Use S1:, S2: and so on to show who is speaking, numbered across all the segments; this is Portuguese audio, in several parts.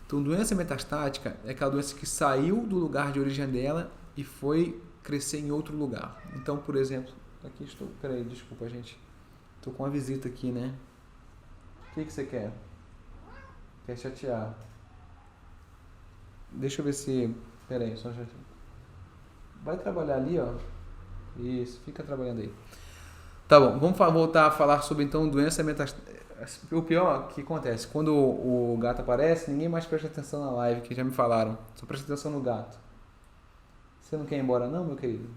S1: Então, doença metastática é aquela doença que saiu do lugar de origem dela e foi crescer em outro lugar. Então, por exemplo, aqui estou... Peraí, desculpa, gente. Estou com uma visita aqui, né? O que você quer? Quer chatear? Deixa eu ver se... Peraí, só chatear. Vai trabalhar ali, ó. Isso, fica trabalhando aí. Tá bom, vamos voltar a falar sobre então doença metastática. O pior que acontece, quando o gato aparece, ninguém mais presta atenção na live, que já me falaram. Só presta atenção no gato. Você não quer ir embora não, meu querido?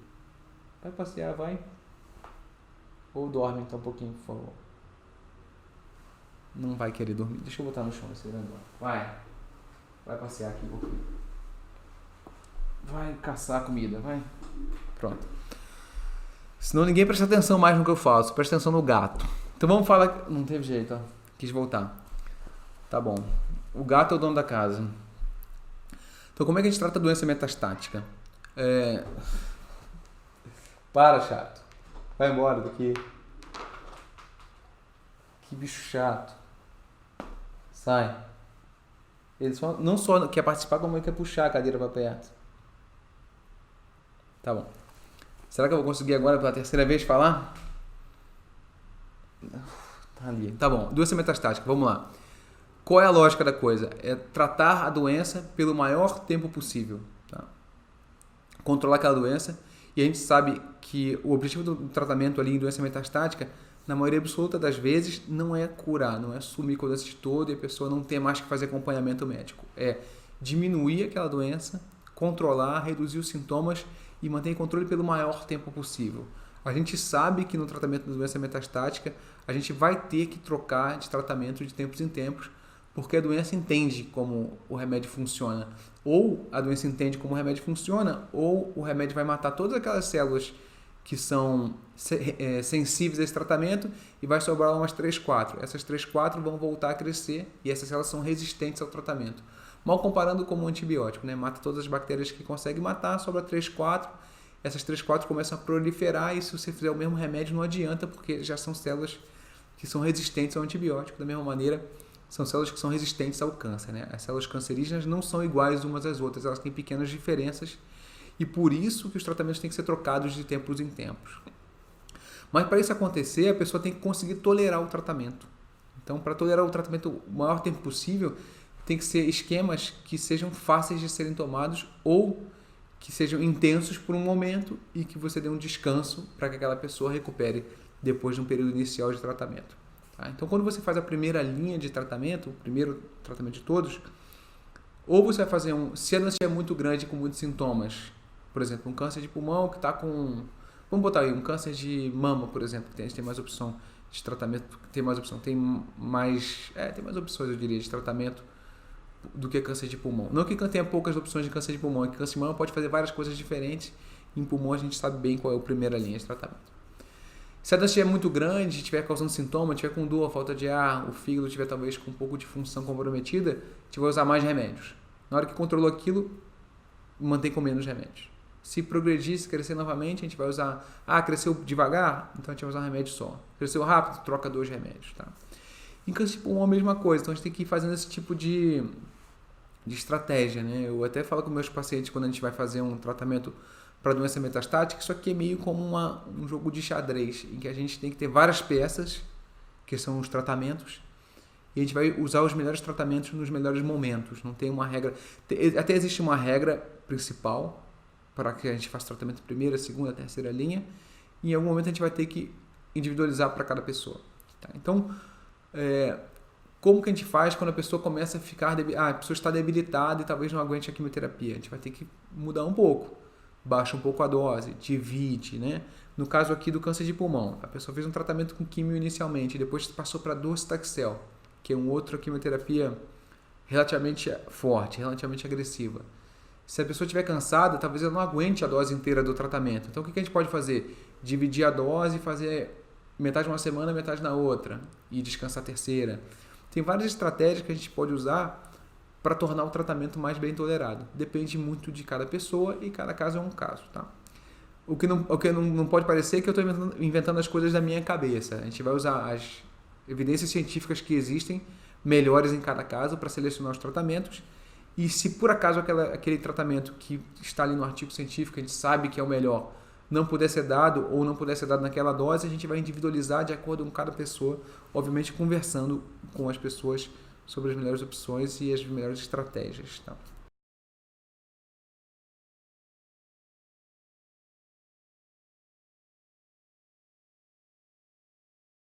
S1: Vai passear, vai. Ou dorme então um pouquinho, por favor. Não vai querer dormir. Deixa eu botar no chão, você vai embora. Vai. Vai passear aqui, meu filho. Vai caçar comida, vai. Pronto. Senão ninguém presta atenção mais no que eu faço. Presta atenção no gato. Então vamos falar... Não teve jeito, ó. Quis voltar. Tá bom. O gato é o dono da casa. Então como é que a gente trata a doença metastática? Para, chato. Vai embora daqui. Que bicho chato. Sai. Ele não só quer participar, como ele quer puxar a cadeira para perto. Tá bom. Será que eu vou conseguir agora pela terceira vez falar? Tá ali. Tá bom. Doença metastática. Vamos lá. Qual é a lógica da coisa? É tratar a doença pelo maior tempo possível. Tá? Controlar aquela doença. E a gente sabe que o objetivo do tratamento ali em doença metastática, na maioria absoluta das vezes, não é curar, não é sumir com a doença de todo e a pessoa não ter mais que fazer acompanhamento médico. É diminuir aquela doença, controlar, reduzir os sintomas e manter em controle pelo maior tempo possível. A gente sabe que no tratamento da doença metastática, a gente vai ter que trocar de tratamento de tempos em tempos, porque a doença entende como o remédio funciona. Ou a doença entende como o remédio funciona, ou o remédio vai matar todas aquelas células que são sensíveis a esse tratamento e vai sobrar umas 3, 4. Essas 3, 4 vão voltar a crescer e essas células são resistentes ao tratamento. Mal comparando como um antibiótico, né? Mata todas as bactérias que consegue matar, sobra 3, 4. Essas 3, 4 começam a proliferar e se você fizer o mesmo remédio não adianta, porque já são células que são resistentes ao antibiótico. Da mesma maneira, são células que são resistentes ao câncer, né? As células cancerígenas não são iguais umas às outras, elas têm pequenas diferenças e por isso que os tratamentos têm que ser trocados de tempos em tempos. Mas para isso acontecer, a pessoa tem que conseguir tolerar o tratamento. Então, para tolerar o tratamento o maior tempo possível, tem que ser esquemas que sejam fáceis de serem tomados ou que sejam intensos por um momento e que você dê um descanso para que aquela pessoa recupere depois de um período inicial de tratamento. Tá? Então, quando você faz a primeira linha de tratamento, o primeiro tratamento de todos, ou você vai fazer se a doença é muito grande com muitos sintomas, por exemplo, um câncer de pulmão que está com... Vamos botar aí, um câncer de mama, por exemplo, a gente tem mais opção de tratamento, tem mais opções, eu diria, de tratamento do que câncer de pulmão. Não que tenha poucas opções de câncer de pulmão, é que câncer de mama pode fazer várias coisas diferentes. Em pulmão a gente sabe bem qual é a primeira linha de tratamento. Se a doença é muito grande, estiver causando sintoma, estiver com dor, falta de ar, o fígado estiver talvez com um pouco de função comprometida, a gente vai usar mais remédios. Na hora que controlou aquilo, mantém com menos remédios. Se progredir, se crescer novamente, a gente vai usar... cresceu devagar? Então a gente vai usar um remédio só. Cresceu rápido? Troca 2 remédios. Tá? Em câncer de pulmão a mesma coisa. Então a gente tem que ir fazendo esse tipo de estratégia. Né? Eu até falo com meus pacientes quando a gente vai fazer um tratamento para doença metastática, isso aqui é meio como um jogo de xadrez, em que a gente tem que ter várias peças, que são os tratamentos, e a gente vai usar os melhores tratamentos nos melhores momentos. Não tem uma regra... Até existe uma regra principal para que a gente faça tratamento primeira, segunda, terceira linha, e em algum momento a gente vai ter que individualizar para cada pessoa. Tá? Então, como que a gente faz quando a pessoa começa a ficar... a pessoa está debilitada e talvez não aguente a quimioterapia? A gente vai ter que mudar um pouco. Baixa um pouco a dose, divide, né? No caso aqui do câncer de pulmão, a pessoa fez um tratamento com quimio inicialmente, depois passou para docetaxel, que é uma outra quimioterapia relativamente forte, relativamente agressiva. Se a pessoa estiver cansada, talvez ela não aguente a dose inteira do tratamento. Então, o que a gente pode fazer? Dividir a dose e fazer metade uma semana, metade na outra. E descansar a terceira. Tem várias estratégias que a gente pode usar para tornar o tratamento mais bem tolerado. Depende muito de cada pessoa e cada caso é um caso. Tá? O que não pode parecer é que eu estou inventando as coisas da minha cabeça. A gente vai usar as evidências científicas que existem, melhores em cada caso, para selecionar os tratamentos. E se por acaso aquele tratamento que está ali no artigo científico, a gente sabe que é o melhor, não puder ser dado ou não puder ser dado naquela dose, a gente vai individualizar de acordo com cada pessoa, obviamente conversando com as pessoas sobre as melhores opções e as melhores estratégias. Tá?